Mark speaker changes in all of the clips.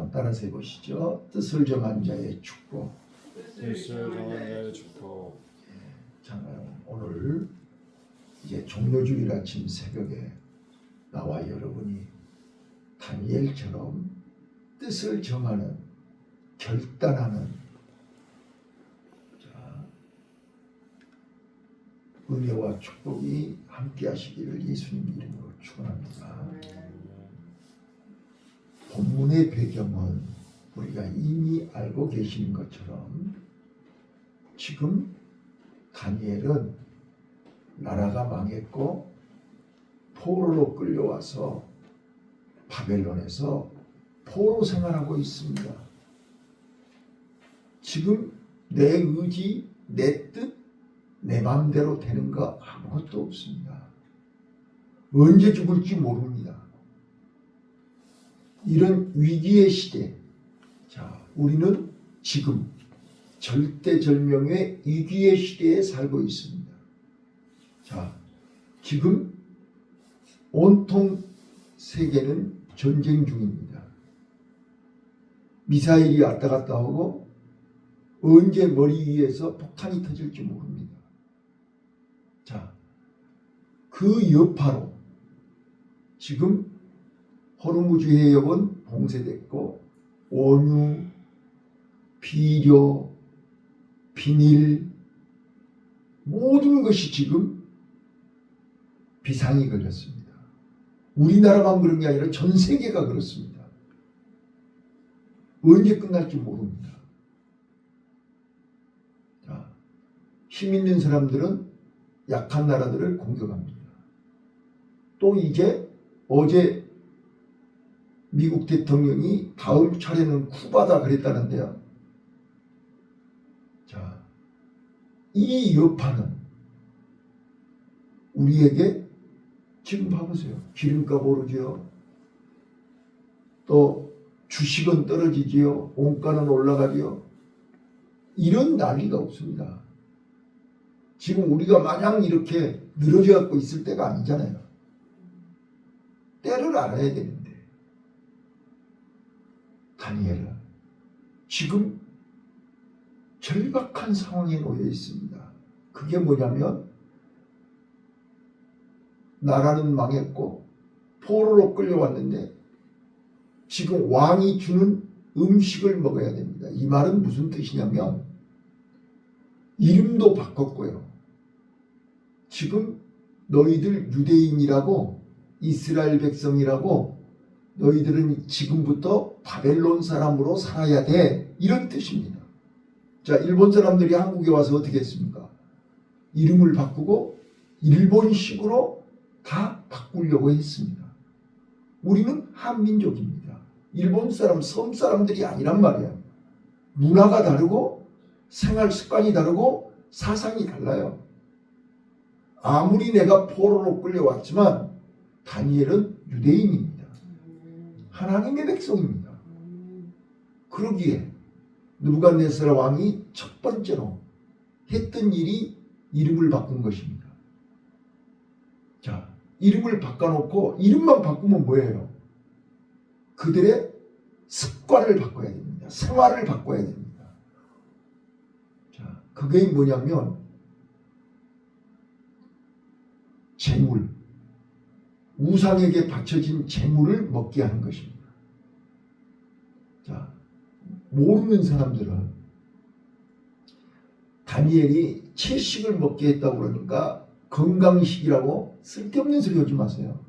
Speaker 1: 한번 따라서 해보시죠. 뜻을 정한 자의 축복.
Speaker 2: 뜻을 정한 자의 축복.
Speaker 1: 참 오늘 이제 종료주일 아침 새벽에 나와 여러분이 다니엘처럼 뜻을 정하는, 결단하는 은혜와 축복이 함께 하시기를 예수님 이름으로 축원합니다. 본문의 배경은 우리가 이미 알고 계시는 것처럼 지금 다니엘은 나라가 망했고 포로로 끌려와서 바벨론에서 포로 생활하고 있습니다. 지금 내 의지, 내 뜻, 내 마음대로 되는 거 아무것도 없습니다. 언제 죽을지 모릅니다. 이런 위기의 시대, 우리는 지금 절대절명의 위기의 시대에 살고 있습니다. 지금 온통 세계는 전쟁 중입니다. 미사일이 왔다 갔다 하고 언제 머리 위에서 폭탄이 터질지 모릅니다. 그 여파로 지금 호르무즈 해협은 봉쇄됐고 원유, 비료, 비닐 모든 것이 지금 비상이 걸렸습니다. 우리나라만 그런 게 아니라 전 세계가 그렇습니다. 언제 끝날지 모릅니다. 힘 있는 사람들은 약한 나라들을 공격합니다. 또 이제 어제 미국 대통령이 다음 차례는 쿠바다 그랬다는데요. 이 여파는 우리에게 지금 봐보세요. 기름값 오르지요. 또 주식은 떨어지지요. 원가는 올라가지요. 이런 난리가 없습니다. 지금 우리가 마냥 이렇게 늘어져 갖고 있을 때가 아니잖아요. 때를 알아야 되는데 다니엘은 지금 절박한 상황에 놓여 있습니다. 그게 뭐냐면 나라는 망했고 포로로 끌려왔는데 지금 왕이 주는 음식을 먹어야 됩니다. 이 말은 무슨 뜻이냐면 이름도 바꿨고요. 지금 너희들 유대인이라고 이스라엘 백성이라고 너희들은 지금부터 바벨론 사람으로 살아야 돼. 이런 뜻입니다. 일본 사람들이 한국에 와서 어떻게 했습니까? 이름을 바꾸고 일본식으로 다 바꾸려고 했습니다. 우리는 한민족입니다. 일본 사람, 섬 사람들이 아니란 말이에요. 문화가 다르고 생활 습관이 다르고 사상이 달라요. 아무리 내가 포로로 끌려왔지만 다니엘은 유대인입니다. 하나님의 백성입니다. 그러기에 느부갓네살 왕이 첫 번째로 했던 일이 이름을 바꾼 것입니다. 이름을 바꿔놓고 이름만 바꾸면 뭐예요? 그들의 습관을 바꿔야 됩니다. 생활을 바꿔야 됩니다. 그게 뭐냐면 재물, 우상에게 바쳐진 재물을 먹게 하는 것입니다. 모르는 사람들은 다니엘이 채식을 먹게 했다고 그러니까 건강식이라고 쓸데없는 소리 하지 마세요.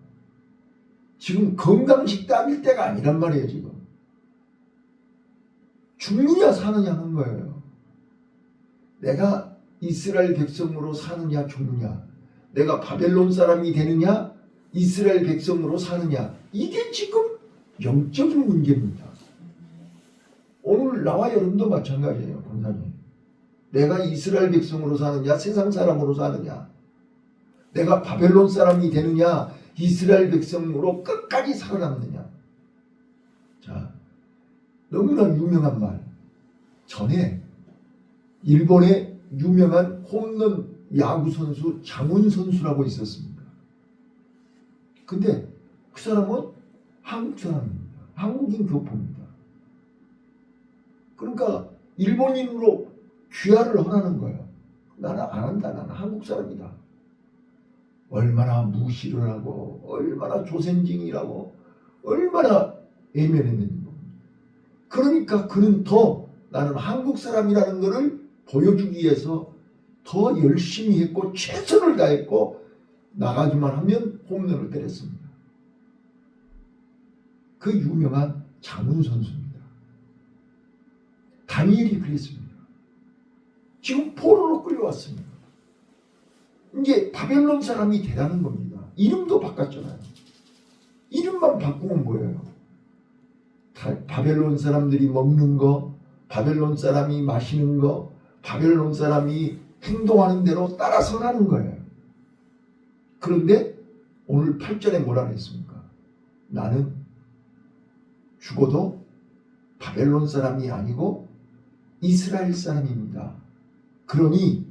Speaker 1: 지금 건강식 따질 때가 아니란 말이에요. 지금 죽느냐 사느냐 하는 거예요. 내가 이스라엘 백성으로 사느냐 죽느냐, 내가 바벨론 사람이 되느냐 이스라엘 백성으로 사느냐, 이게 지금 영적인 문제입니다. 오늘 나와 여러분도 마찬가지예요. 권사님, 내가 이스라엘 백성으로 사느냐 세상 사람으로 사느냐, 내가 바벨론 사람이 되느냐 이스라엘 백성으로 끝까지 살아남느냐. 너무나 유명한 말, 전에 일본의 유명한 홈런 야구 선수 장훈 선수라고 있었습니다. 근데 그 사람은 한국 사람입니다. 한국인 교포입니다. 그러니까 일본인으로 귀화를 하라는 거예요. 나는 안 한다. 나는 한국 사람이다. 얼마나 무시를 하고 얼마나 조센징이라고 얼마나 애면했는지. 그러니까 그는 더 나는 한국 사람이라는 것을 보여주기 위해서 더 열심히 했고 최선을 다했고 나가기만 하면 홈런을 때렸습니다. 그 유명한 장훈 선수입니다. 다니엘이 그랬습니다. 지금 포로로 끌려왔습니다. 이제 바벨론 사람이 되라는 겁니다. 이름도 바꿨잖아요. 이름만 바꾸면 뭐예요? 바벨론 사람들이 먹는 거, 바벨론 사람이 마시는 거, 바벨론 사람이 행동하는 대로 따라서 하는 거예요. 그런데 오늘 8절에 뭐라 그랬습니까? 나는 죽어도 바벨론 사람이 아니고 이스라엘 사람입니다. 그러니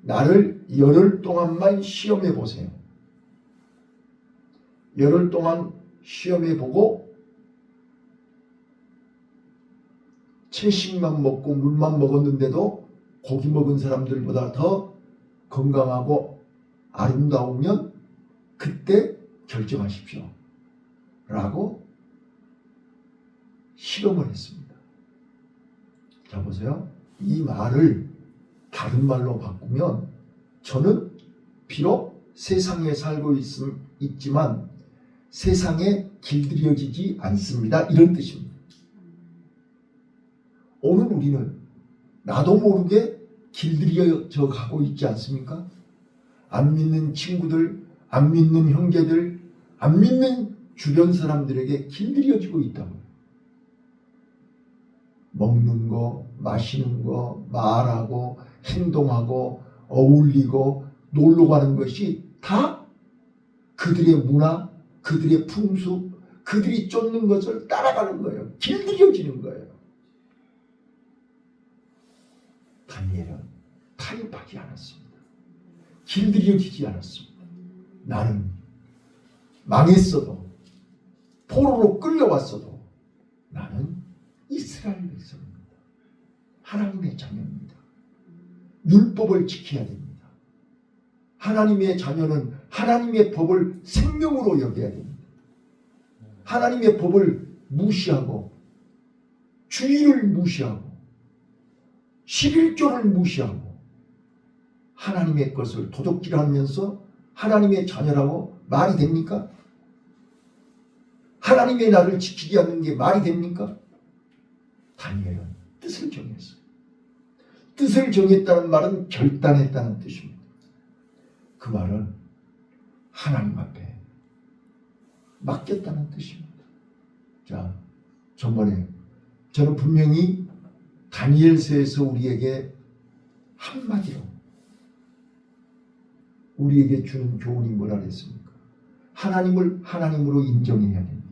Speaker 1: 나를 열흘 동안만 시험해 보세요. 열흘 동안 시험해 보고 채식만 먹고 물만 먹었는데도 고기 먹은 사람들보다 더 건강하고 아름다우면 그때 결정하십시오. 라고 실험을 했습니다. 자 보세요. 이 말을 다른 말로 바꾸면 저는 비록 세상에 살고 있지만 세상에 길들여지지 않습니다. 이런 뜻입니다. 오늘 우리는 나도 모르게 길들여져 가고 있지 않습니까? 안 믿는 친구들, 안 믿는 형제들, 안 믿는 주변 사람들에게 길들여지고 있다고요. 먹는 거, 마시는 거, 말하고, 행동하고, 어울리고, 놀러 가는 것이 다 그들의 문화, 그들의 풍습, 그들이 쫓는 것을 따라가는 거예요. 길들여지는 거예요. 다니엘은 타협하지 않았습니다. 길들여지지 않았습니다. 나는 망했어도 포로로 끌려왔어도 나는 이스라엘 백성입니다. 하나님의 자녀입니다. 율법을 지켜야 됩니다. 하나님의 자녀는 하나님의 법을 생명으로 여겨야 됩니다. 하나님의 법을 무시하고 주의를 무시하고 11조를 무시하고 하나님의 것을 도둑질하면서 하나님의 자녀라고 말이 됩니까? 하나님의 나를 지키지 않는 게 말이 됩니까? 다니엘은 뜻을 정했어요. 뜻을 정했다는 말은 결단했다는 뜻입니다. 그 말은 하나님 앞에 맡겼다는 뜻입니다. 자, 전번에 저는 분명히 다니엘서에서 우리에게 한마디로 우리에게 주는 교훈이 뭐라 그랬습니까? 하나님을 하나님으로 인정해야 됩니다.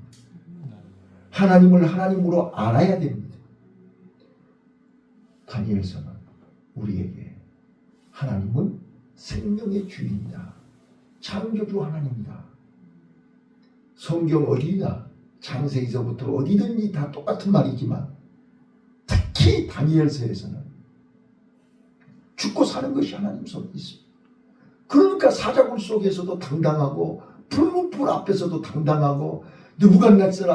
Speaker 1: 하나님을 하나님으로 알아야 됩니다. 다니엘서는 우리에게 하나님은 생명의 주인이다. 창조주 하나님이다. 성경 어디나 창세기서부터 어디든지 다 똑같은 말이지만 특히 다니엘서에서는 죽고 사는 것이 하나님 손에 있습니다. 그러니까 사자굴 속에서도 당당하고 풀무불 앞에서도 당당하고 느부갓네살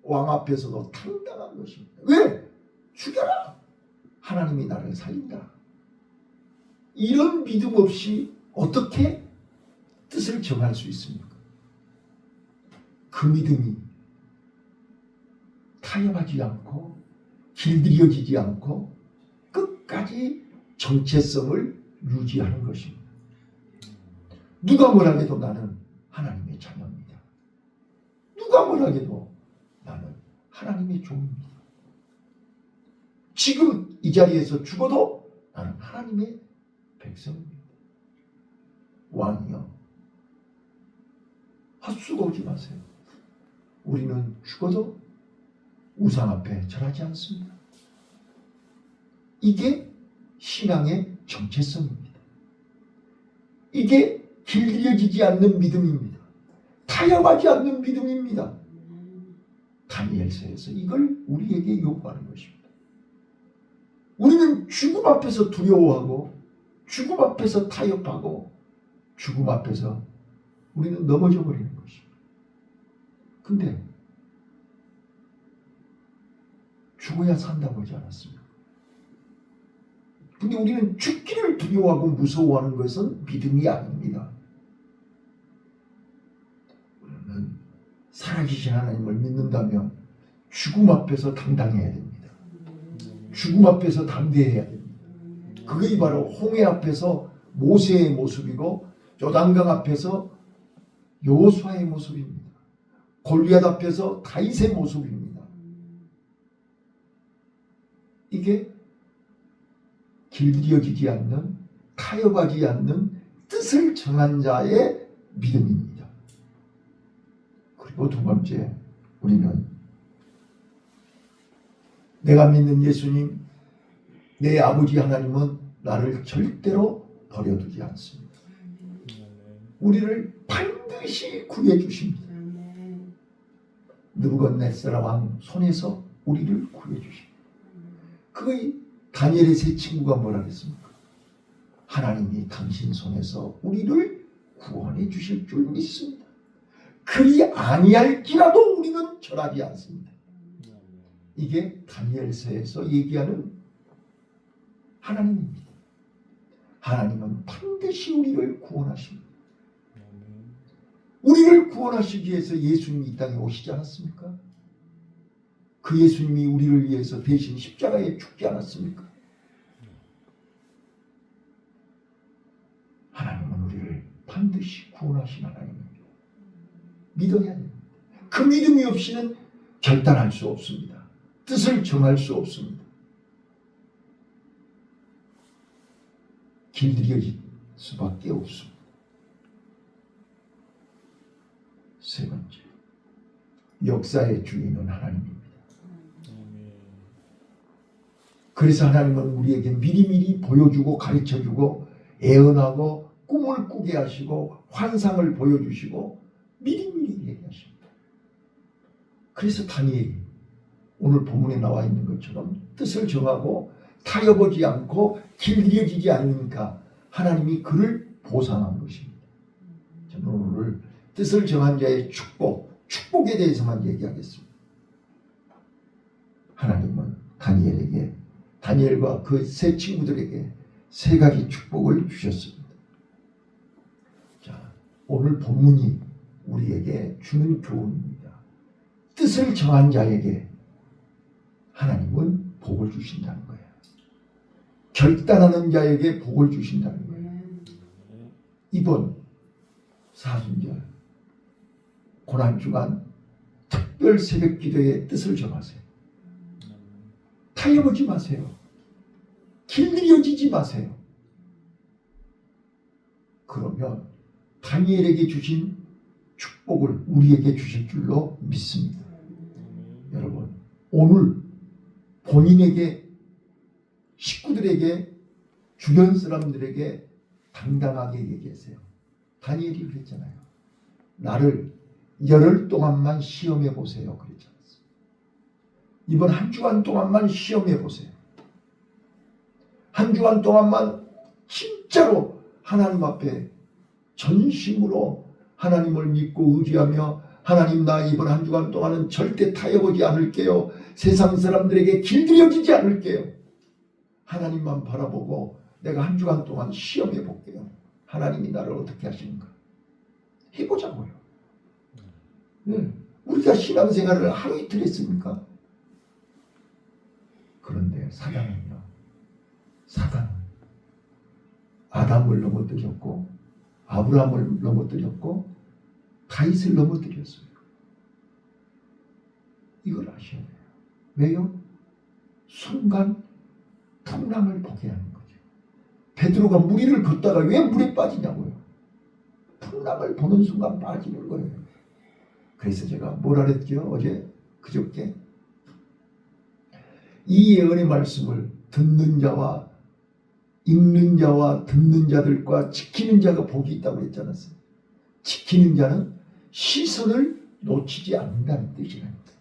Speaker 1: 왕 앞에서도 당당한 것입니다. 왜? 죽여라. 하나님이 나를 살린다. 이런 믿음 없이 어떻게 뜻을 정할 수 있습니까? 그 믿음이 타협하지 않고 길들여지지 않고 끝까지 정체성을 유지하는 것입니다. 누가 뭐라 해도 나는 하나님의 자녀입니다. 누가 뭐라 해도 나는 하나님의 종입니다. 지금 이 자리에서 죽어도 나는 하나님의 백성입니다. 왕이여, 헛수고 오지 마세요. 우리는 죽어도 우상 앞에 절하지 않습니다. 이게 신앙의 정체성입니다. 이게 길들여지지 않는 믿음입니다. 타협하지 않는 믿음입니다. 다니엘서에서 이걸 우리에게 요구하는 것입니다. 우리는 죽음 앞에서 두려워하고 죽음 앞에서 타협하고 죽음 앞에서 우리는 넘어져 버리는 것입니다. 근데 죽어야 산다고 하지 않았습니까? 근데 우리는 죽기를 두려워하고 무서워하는 것은 믿음이 아닙니다. 우리는 살아계신 하나님을 믿는다면 죽음 앞에서 당당해야 됩니다. 죽음 앞에서 담대해야 됩니다. 그게 바로 홍해 앞에서 모세의 모습이고 요단강 앞에서 여호수아의 모습입니다. 골리앗 앞에서 다윗의 모습입니다. 이게 길들여지지 않는, 타협하지 않는 뜻을 정한 자의 믿음입니다. 그리고 두 번째, 우리는 내가 믿는 예수님, 내 아버지 하나님은 나를 절대로 버려두지 않습니다. 우리를 반드시 구해주십니다. 느부갓네살 왕 손에서 우리를 구해주십니다. 그 다니엘의 세 친구가 뭐라 했습니까? 하나님이 당신 손에서 우리를 구원해 주실 줄 믿습니다. 그리 아니할지라도 우리는 절하지 않습니다. 이게 다니엘서에서 얘기하는 하나님입니다. 하나님은 반드시 우리를 구원하십니다. 우리를 구원하시기 위해서 예수님이 이 땅에 오시지 않았습니까? 그 예수님이 우리를 위해서 대신 십자가에 죽지 않았습니까? 하나님은 우리를 반드시 구원하신 하나님입니다. 믿어야 됩니다. 그 믿음이 없이는 결단할 수 없습니다. 뜻을 정할 수 없습니다. 길들여질 수밖에 없습니다. 세 번째, 역사의 주인은 하나님입니다. 그래서 하나님은 우리에게 미리미리 보여주고 가르쳐주고 애언하고 꿈을 꾸게 하시고 환상을 보여주시고 미리미리 얘기하십니다. 그래서 다니엘이 오늘 본문에 나와 있는 것처럼 뜻을 정하고 타협하지 않고 길들여지지 않으니까 하나님이 그를 보상한 것입니다. 저는 오늘 뜻을 정한 자의 축복에 대해서만 얘기하겠습니다. 하나님은 다니엘과 그 세 친구들에게 세 가지 축복을 주셨습니다. 자, 오늘 본문이 우리에게 주는 교훈입니다. 뜻을 정한 자에게 하나님은 복을 주신다는 거예요. 결단하는 자에게 복을 주신다는 거예요. 이번 사순절 고난주간 특별 새벽 기도의 뜻을 정하세요. 타협하지 마세요. 길들여지지 마세요. 그러면 다니엘에게 주신 축복을 우리에게 주실 줄로 믿습니다. 여러분, 오늘 본인에게, 식구들에게, 주변 사람들에게 당당하게 얘기하세요. 다니엘이 그랬잖아요. 나를 열흘 동안만 시험해 보세요. 그랬지 않았어요. 이번 한 주간 동안만 시험해 보세요. 한 주간 동안만 진짜로 하나님 앞에 전심으로 하나님을 믿고 의지하며 하나님, 나 이번 한 주간 동안은 절대 타협하지 않을게요. 세상 사람들에게 길들여지지 않을게요. 하나님만 바라보고 내가 한 주간 동안 시험해 볼게요. 하나님이 나를 어떻게 하시는가 해보자고요. 네. 우리가 신앙생활을 하루 이틀 했습니까? 그런데 사단은 아담을 넘어뜨렸고 아브라함을 넘어뜨렸고 다윗을 넘어뜨렸어요. 이걸 아셔야 돼요. 왜요? 순간 풍랑을 보게 하는 거죠. 베드로가 물 위를 걷다가 왜 물에 빠지냐고요. 풍랑을 보는 순간 빠지는 거예요. 그래서 제가 뭐라 그랬죠? 그저께 이 예언의 말씀을 듣는 자와 읽는 자와 듣는 자들과 지키는 자가 복이 있다고 했지 않았어요? 지키는 자는 시선을 놓치지 않는다는 뜻이랍니다.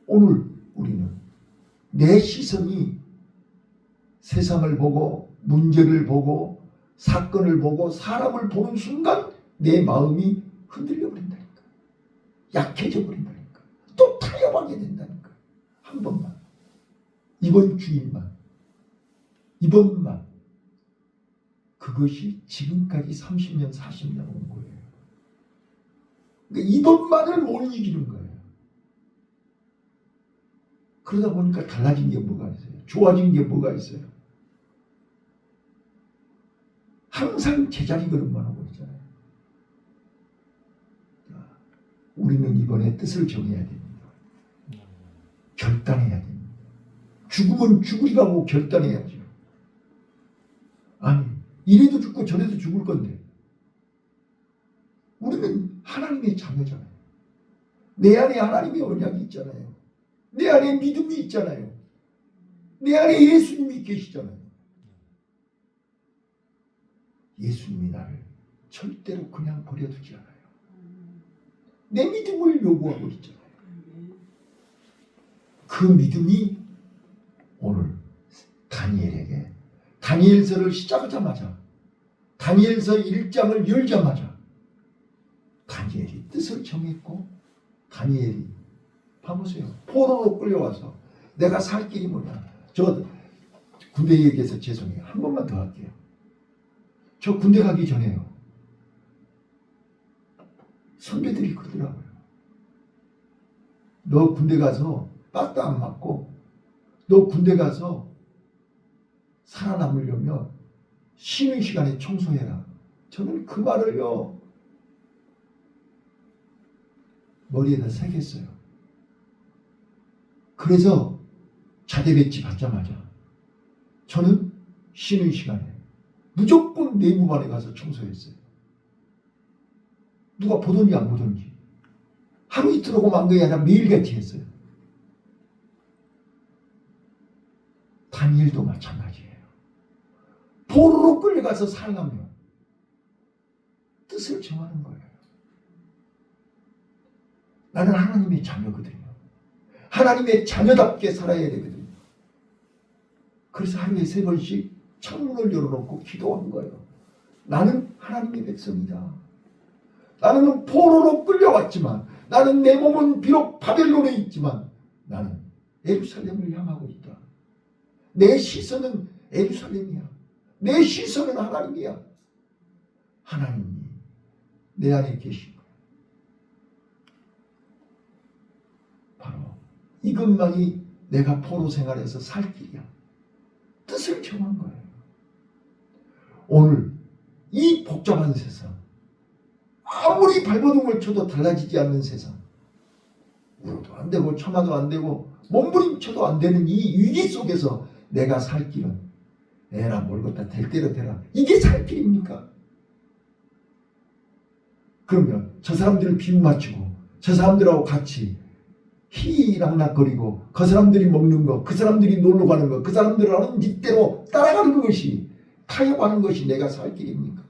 Speaker 1: 오늘 우리는 내 시선이 세상을 보고 문제를 보고 사건을 보고 사람을 보는 순간 내 마음이 흔들려 버린다니까. 약해져 버린다니까. 또 타협하게 된다니까. 한 번만. 이번 주일만. 이번만. 그것이 지금까지 30년 40년 온 거예요. 그러니까 이번만을 못 이기는 거예요. 그러다 보니까 달라진 게 뭐가 있어요? 좋아진 게 뭐가 있어요? 항상 제자리 걸음만 하고 있잖아요. 우리는 이번에 뜻을 정해야 됩니다. 결단해야 됩니다. 죽으면 죽으리라고 결단해야죠. 아니, 이래도 죽고 저래도 죽을 건데 우리는 하나님의 자녀잖아요. 내 안에 하나님의 언약이 있잖아요. 내 안에 믿음이 있잖아요. 내 안에 예수님이 계시잖아요. 예수님이 나를 절대로 그냥 버려두지 않아요. 내 믿음을 요구하고 있잖아요. 그 믿음이 오늘 다니엘에게 다니엘서를 시작하자마자 다니엘서 1장을 열자마자 다니엘이 뜻을 정했고 다니엘이 봐보세요. 포로로 끌려와서 내가 살 길이 뭐냐. 저 군대 얘기해서 죄송해요. 한 번만 더 할게요. 저 군대 가기 전에요. 선배들이 그러더라고요. 너 군대 가서 빠따 안 맞고 너 군대 가서 살아남으려면 쉬는 시간에 청소해라. 저는 그 말을요 머리에다 새겼어요. 그래서 자대 배치 받자마자 저는 쉬는 시간에 무조건 내무반에 가서 청소했어요. 누가 보든지 안 보든지 하루 이틀 하고 만 게 아니라 매일같이 했어요. 다니엘도 마찬가지예요. 포로로 끌려가서 살려면 뜻을 정하는 거예요. 나는 하나님의 자녀거든요. 하나님의 자녀답게 살아야 되거든요. 그래서 하루에 3번씩 창문을 열어놓고 기도하는 거예요. 나는 하나님의 백성이다. 나는 포로로 끌려왔지만 나는 내 몸은 비록 바벨론에 있지만 나는 예루살렘을 향하고 있다. 내 시선은 예루살렘이야. 내 시선은 하나님이야. 하나님이 내 안에 계신 거야. 바로 이것만이 내가 포로 생활에서 살 길이야. 뜻을 정한 거예요. 오늘 이 복잡한 세상, 아무리 발버둥을 쳐도 달라지지 않는 세상, 울어도 안 되고 참아도 안 되고 몸부림쳐도 안 되는 이 위기 속에서 내가 살 길은 에라 모르겠다 될 대로 되라. 이게 살 길입니까? 그러면 저 사람들을 비유 맞추고 저 사람들하고 같이 희락락거리고 그 사람들이 먹는 거, 그 사람들이 놀러 가는 거, 그 사람들 하는 짓대로 따라가는 것이 타협하는 것이 내가 살 길입니까?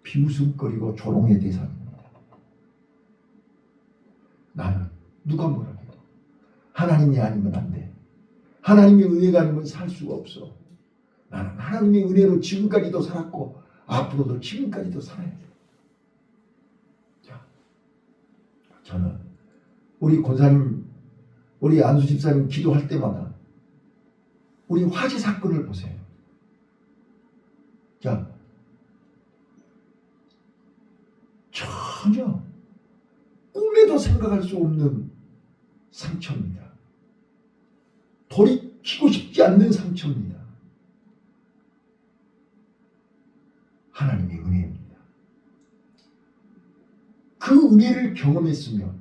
Speaker 1: 비웃음거리고 조롱의 대상입니다. 나는 누가 뭐라 해도 하나님이 아니면 안 돼. 하나님의 은혜가 아니면 살 수가 없어. 나는 하나님의 은혜로 지금까지도 살았고 앞으로도 지금까지도 살아야 돼. 자, 저는 우리 권사님, 우리 안수 집사님 기도할 때마다 우리 화재 사건을 보세요. 자, 전혀 꿈에도 생각할 수 없는 상처입니다. 돌이키고 싶지 않는 상처입니다. 하나님의 은혜입니다. 그 은혜를 경험했으면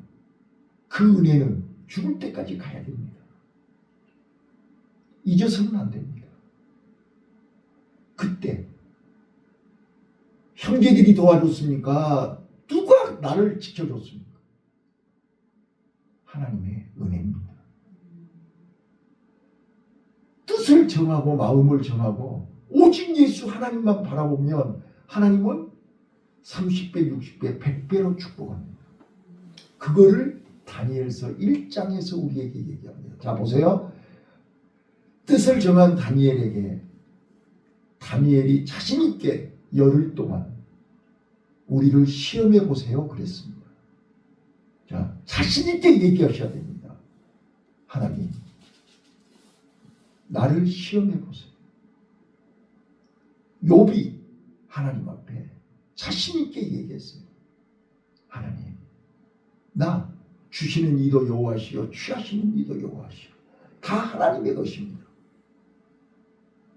Speaker 1: 그 은혜는 죽을 때까지 가야 됩니다. 잊어서는 안 됩니다. 그때 형제들이 도와줬습니까? 누가 나를 지켜줬습니까? 하나님의 은혜입니다. 뜻을 정하고 마음을 정하고 오직 예수 하나님만 바라보면 하나님은 30배, 60배, 100배로 축복합니다. 그거를 다니엘서 1장에서 우리에게 얘기합니다. 자, 보세요. 뜻을 정한 다니엘에게 다니엘이 자신 있게 열흘 동안 우리를 시험해 보세요 그랬습니다. 자, 자신 있게 얘기하셔야 됩니다. 하나님, 나를 시험해 보세요. 욥이 하나님 앞에 자신 있게 얘기했어요. 하나님, 나 주시는 이도 여호와시요 취하시는 이도 여호와시요 다 하나님의 것입니다.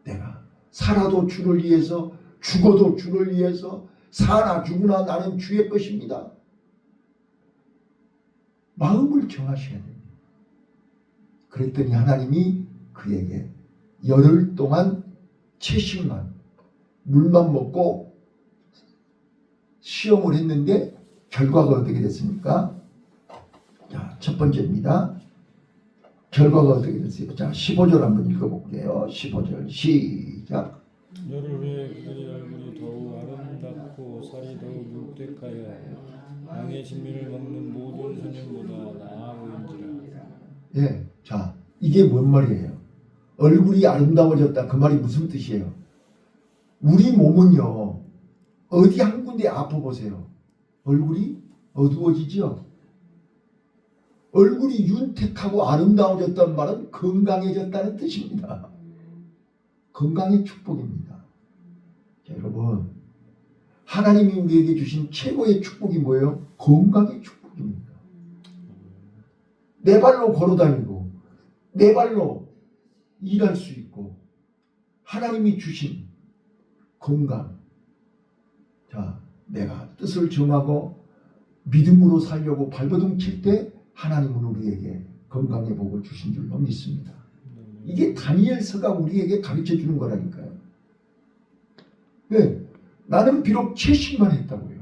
Speaker 1: 내가 살아도 주를 위해서 죽어도 주를 위해서 사나 죽으나 나는 주의 것입니다. 마음을 정하셔야 됩니다. 그랬더니 하나님이 그에게 열흘 동안 채식만 물만 먹고 시험을 했는데 결과가 어떻게 됐습니까? 자, 첫 번째입니다. 결과가 어떻게 됐어요? 자, 15절 한번 읽어볼게요. 15절 시작.
Speaker 2: 열흘 후에 그들의 얼굴이 더욱 아름답고 살이 더욱 묵득하여 양의 진미를 먹는 모든 소년보다 나아 보인지라.
Speaker 1: 예, 자, 이게 뭔 말이에요? 얼굴이 아름다워졌다. 그 말이 무슨 뜻이에요? 우리 몸은요, 어디 한 군데 아파 보세요. 얼굴이 어두워지죠? 얼굴이 윤택하고 아름다워졌다는 말은 건강해졌다는 뜻입니다. 건강의 축복입니다. 자, 여러분, 하나님이 우리에게 주신 최고의 축복이 뭐예요? 건강의 축복입니다. 내 발로 걸어다니고 내 발로 일할 수 있고 하나님이 주신 건강. 자, 내가 뜻을 정하고 믿음으로 살려고 발버둥 칠 때 하나님은 우리에게 건강의 복을 주신 줄로 믿습니다. 이게 다니엘서가 우리에게 가르쳐 주는 거라니까요. 네, 나는 비록 채식만 했다고요.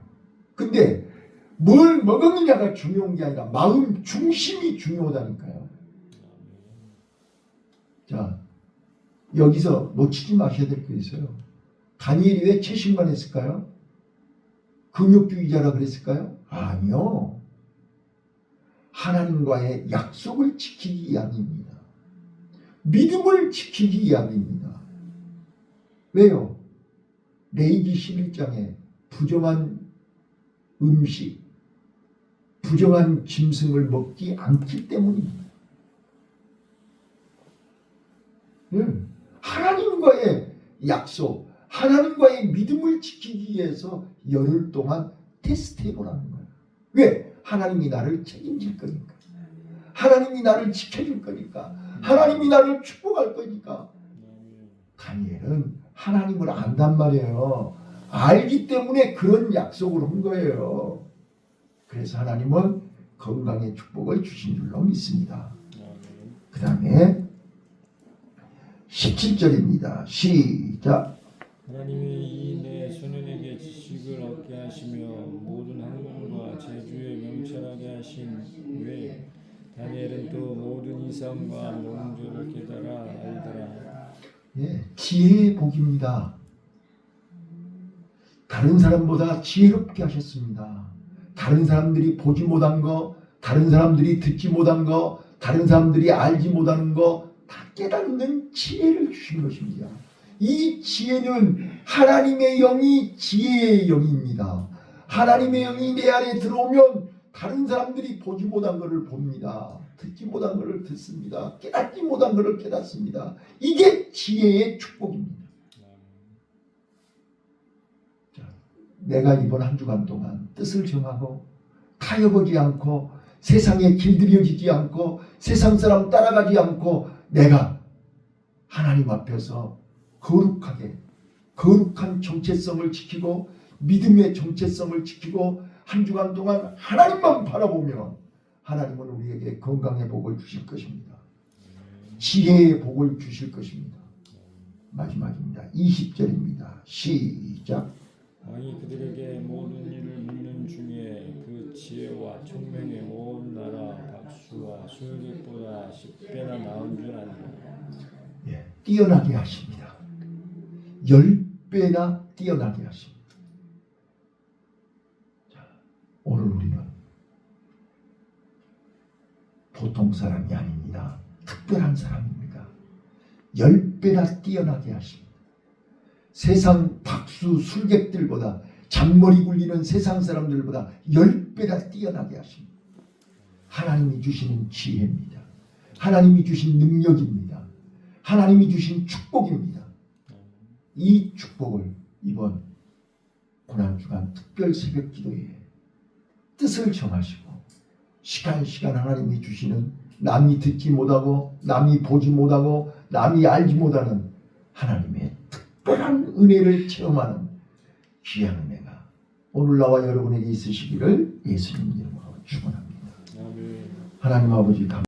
Speaker 1: 근데 뭘 먹었느냐가 중요한 게 아니라 마음 중심이 중요하다니까요. 자, 여기서 놓치지 마셔야 될 게 있어요. 다니엘이 왜 채식만 했을까요? 금욕주의자라 그랬을까요? 아니요. 하나님과의 약속을 지키기 위함입니다. 믿음을 지키기 위함입니다. 왜요? 레위기 11장에 부정한 음식, 부정한 짐승을 먹지 않기 때문입니다. 하나님과의 약속, 하나님과의 믿음을 지키기 위해서 열흘 동안 테스트해보라는 거예요. 왜? 하나님이 나를 책임질 거니까. 하나님이 나를 지켜줄 거니까. 하나님이 나를 축복할 거니까. 다니엘은 하나님을 안단 말이에요. 알기 때문에 그런 약속을 한 거예요. 그래서 하나님은 건강의 축복을 주신 줄로 믿습니다. 그 다음에 17절입니다. 시작.
Speaker 2: 하나님이 이 내 소년에게 지식을 얻게 하시며 모든 학문과 제주에 명철하게 하신 외에 다니엘은 또 모든 이상과 명조를 깨달아 알더라.
Speaker 1: 예, 지혜의 복입니다. 다른 사람보다 지혜롭게 하셨습니다. 다른 사람들이 보지 못한 거, 다른 사람들이 듣지 못한 거, 다른 사람들이 알지 못하는 거 다 깨닫는 지혜를 주신 것입니다. 이 지혜는 하나님의 영이 지혜의 영입니다. 하나님의 영이 내 안에 들어오면 다른 사람들이 보지 못한 것을 봅니다. 듣지 못한 것을 듣습니다. 깨닫지 못한 것을 깨닫습니다. 이게 지혜의 축복입니다. 자, 내가 이번 한 주간 동안 뜻을 정하고 타협하지 않고 세상에 길들여지지 않고 세상 사람 따라가지 않고 내가 하나님 앞에서 거룩하게 거룩한 정체성을 지키고 믿음의 정체성을 지키고 한 주간 동안 하나님만 바라보면 하나님은 우리에게 건강의 복을 주실 것입니다. 지혜의 복을 주실 것입니다. 마지막입니다. 20절입니다. 시작.
Speaker 2: 왕이 그들에게 모든 일을 묻는 중에 그 지혜와 총명의 온 나라 박수와 소유객보다 10배나 나은 줄 아니라.
Speaker 1: 예, 뛰어나게 하십니다. 10배나 뛰어나게 하십니다. 자, 오늘 우리는 보통 사람이 아닙니다. 특별한 사람입니다. 10배나 뛰어나게 하십니다. 세상 박수 술객들보다 잔머리 굴리는 세상 사람들보다 10배나 뛰어나게 하십니다. 하나님이 주시는 지혜입니다. 하나님이 주신 능력입니다. 하나님이 주신 축복입니다. 이 축복을 이번 고난주간 특별 새벽 기도에 뜻을 정하시고 시간 하나님이 주시는 남이 듣지 못하고 남이 보지 못하고 남이 알지 못하는 하나님의 특별한 은혜를 체험하는 귀한 은혜가 오늘 나와 여러분에게 있으시기를 예수님 이름으로 축원합니다.
Speaker 2: 아멘.
Speaker 1: 하나님 아버지